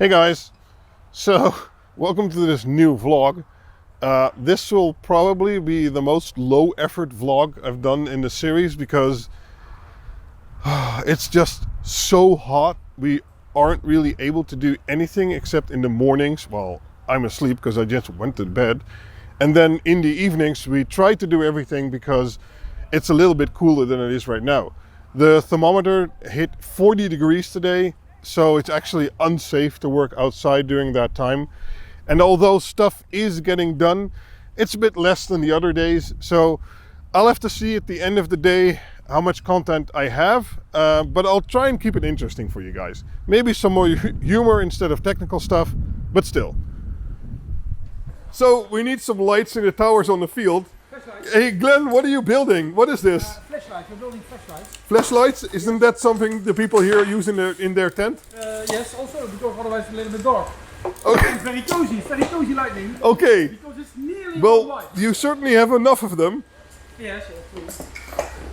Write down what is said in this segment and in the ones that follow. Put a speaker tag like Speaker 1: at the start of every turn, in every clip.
Speaker 1: Hey guys, so welcome to this new vlog. This will probably be the most low effort vlog I've done in the series because it's just so hot. We aren't really able to do anything except in the mornings. Well, I'm asleep because I just went to bed. And then in the evenings we try to do everything because it's a little bit cooler than it is right now. The thermometer hit 40 degrees today. So it's actually unsafe to work outside during that time. And although stuff is getting done, it's a bit less than the other days. So I'll have to see at the end of the day how much content I have. But I'll try and keep it interesting for you guys. Maybe some more humor instead of technical stuff, but still. So we need some lights in the towers on the field.
Speaker 2: Flashlights.
Speaker 1: Hey Glenn, what are you building? What is this?
Speaker 2: Flashlights. We're building flashlights.
Speaker 1: Flashlights? Isn't that something the people here use in their tent?
Speaker 2: Yes, also because otherwise it's a little bit dark.
Speaker 1: Okay.
Speaker 2: It's very cozy lighting.
Speaker 1: Okay.
Speaker 2: Because it's nearly all
Speaker 1: Well,
Speaker 2: white.
Speaker 1: you certainly have enough of them.
Speaker 2: Yes, please.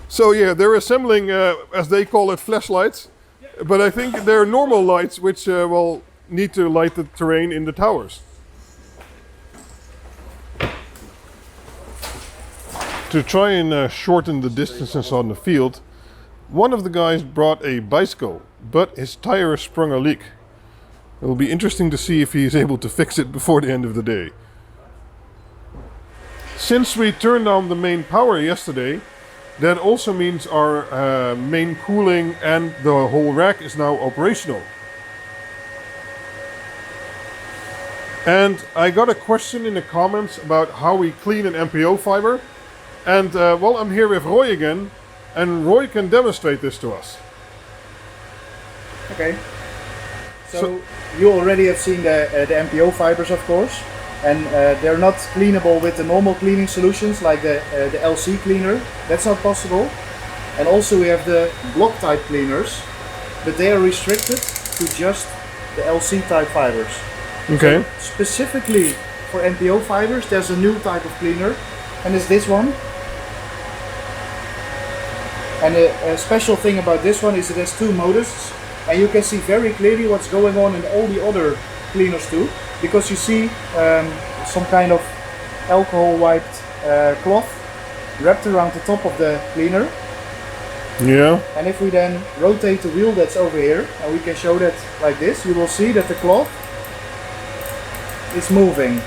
Speaker 1: So yeah, they're assembling, as they call it, flashlights. Yeah. But I think they're normal lights which will need to light the terrain in the towers. To try and shorten the distances on the field, one of the guys brought a bicycle, but his tire sprung a leak. It will be interesting to see if he is able to fix it before the end of the day. Since we turned on the main power yesterday, that also means our main cooling and the whole rack is now operational. And I got a question in the comments about how we clean an MPO fiber. And well, I'm here with Roy again, and Roy can demonstrate this to us.
Speaker 3: Okay. So you already have seen the MPO fibers, of course, and they're not cleanable with the normal cleaning solutions like the LC cleaner. That's not possible. And also we have the block type cleaners, but they are restricted to just the LC type fibers.
Speaker 1: Okay.
Speaker 3: So specifically for MPO fibers, there's a new type of cleaner, and it's this one. And a special thing about this one is it has two motors, and you can see very clearly what's going on in all the other cleaners too, because you see some kind of alcohol wiped cloth wrapped around the top of the cleaner.
Speaker 1: Yeah.
Speaker 3: And if we then rotate the wheel that's over here, and we can show that like this, you will see that the cloth is moving.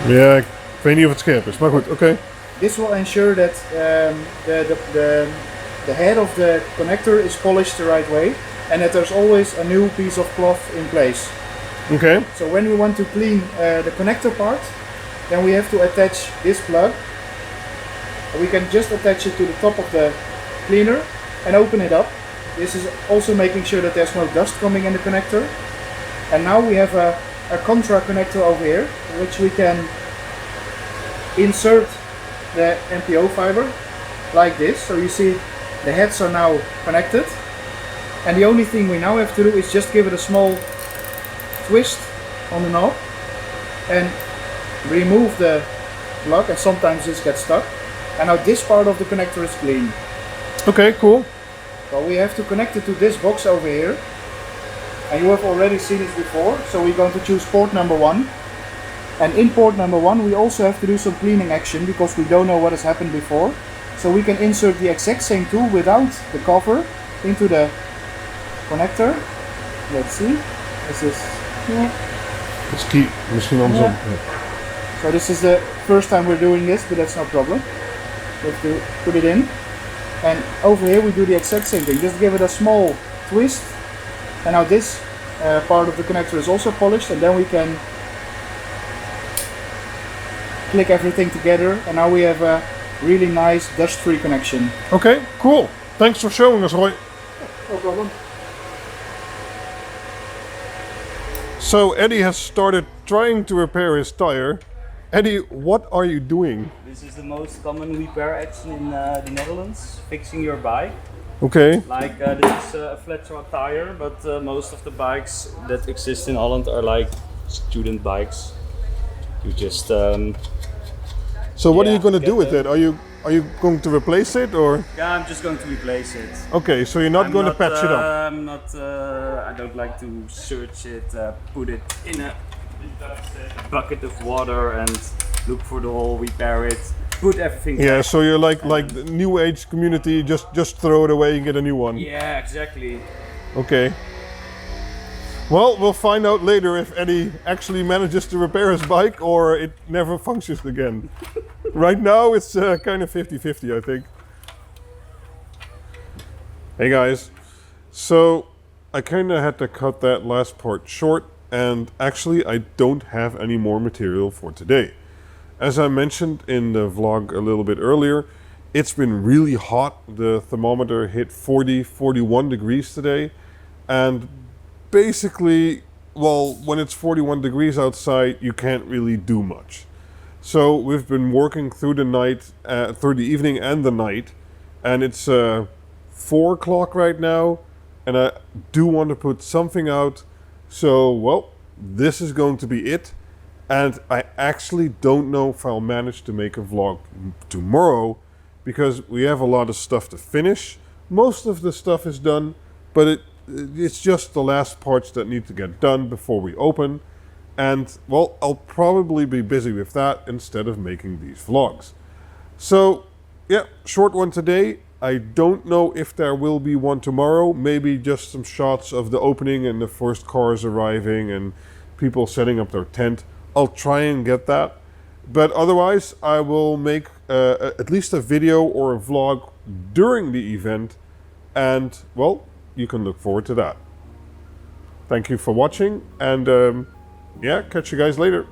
Speaker 1: Ja, ik weet niet of het scherp is, maar goed, oké.
Speaker 3: This will ensure that the head of the connector is polished the right way, and that there's always a new piece of cloth in place.
Speaker 1: Okay.
Speaker 3: So when we want to clean the connector part, then we have to attach this plug. We can just attach it to the top of the cleaner and open it up. This is also making sure that there's no dust coming in the connector. And now we have a contra connector over here, which we can insert the MPO fiber like this. So you see the heads are now connected, and the only thing we now have to do is just give it a small twist on the knob and remove the plug, and sometimes this gets stuck. And now this part of the connector is clean.
Speaker 1: Okay, cool.
Speaker 3: Well, we have to connect it to this box over here, and you have already seen this before, so we're going to choose port number 1. And in port number 1 we also have to do some cleaning action because we don't know what has happened before. So we can insert the exact same tool without the cover into the connector. Let's see. This is
Speaker 1: Let's keep misschien andersom.
Speaker 3: yeah. So this is the first time we're doing this, but that's no problem. We have to put it in. And over here we do the exact same thing. Just give it a small twist. And now this part of the connector is also polished, and then we can click everything together, and now we have a really nice dust-free connection.
Speaker 1: Okay, cool. Thanks for showing us, Roy.
Speaker 3: No problem.
Speaker 1: So Eddie has started trying to repair his tire. Eddie, what are you doing?
Speaker 4: This is the most common repair action in the Netherlands, fixing your bike.
Speaker 1: Okay.
Speaker 4: Like this is a flat rod tire, but most of the bikes that exist in Holland are like student bikes. You just
Speaker 1: So what are
Speaker 4: yeah,
Speaker 1: you going to do
Speaker 4: get
Speaker 1: with
Speaker 4: the-
Speaker 1: it? Are you Are you going to replace it or?
Speaker 4: Yeah, I'm just going to replace it.
Speaker 1: Okay, so you're not going to patch it up.
Speaker 4: I'm not. I don't like to search it, put it in a bucket of water and look for the hole, repair it, put everything.
Speaker 1: Yeah,
Speaker 4: back.
Speaker 1: so you're like the new age community, just throw it away and get a new one.
Speaker 4: Yeah, exactly.
Speaker 1: Okay. Well, we'll find out later if Eddie actually manages to repair his bike or it never functions again. Right now it's kind of 50-50, I think. Hey guys, so I kind of had to cut that last part short, and actually I don't have any more material for today. As I mentioned in the vlog a little bit earlier, it's been really hot. The thermometer hit 41 degrees today, and basically, well, when it's 41 degrees outside, you can't really do much. So we've been working through the night, through the evening and the night, and it's 4 o'clock right now, and I do want to put something out. So, well, this is going to be it. And I actually don't know if I'll manage to make a vlog tomorrow, because we have a lot of stuff to finish. Most of the stuff is done, but it's just the last parts that need to get done before we open. And, well, I'll probably be busy with that instead of making these vlogs. So, yeah, short one today. I don't know if there will be one tomorrow. Maybe just some shots of the opening and the first cars arriving and people setting up their tent. I'll try and get that. But otherwise, I will make at least a video or a vlog during the event. And, well, you can look forward to that. Thank you for watching, and yeah, catch you guys later.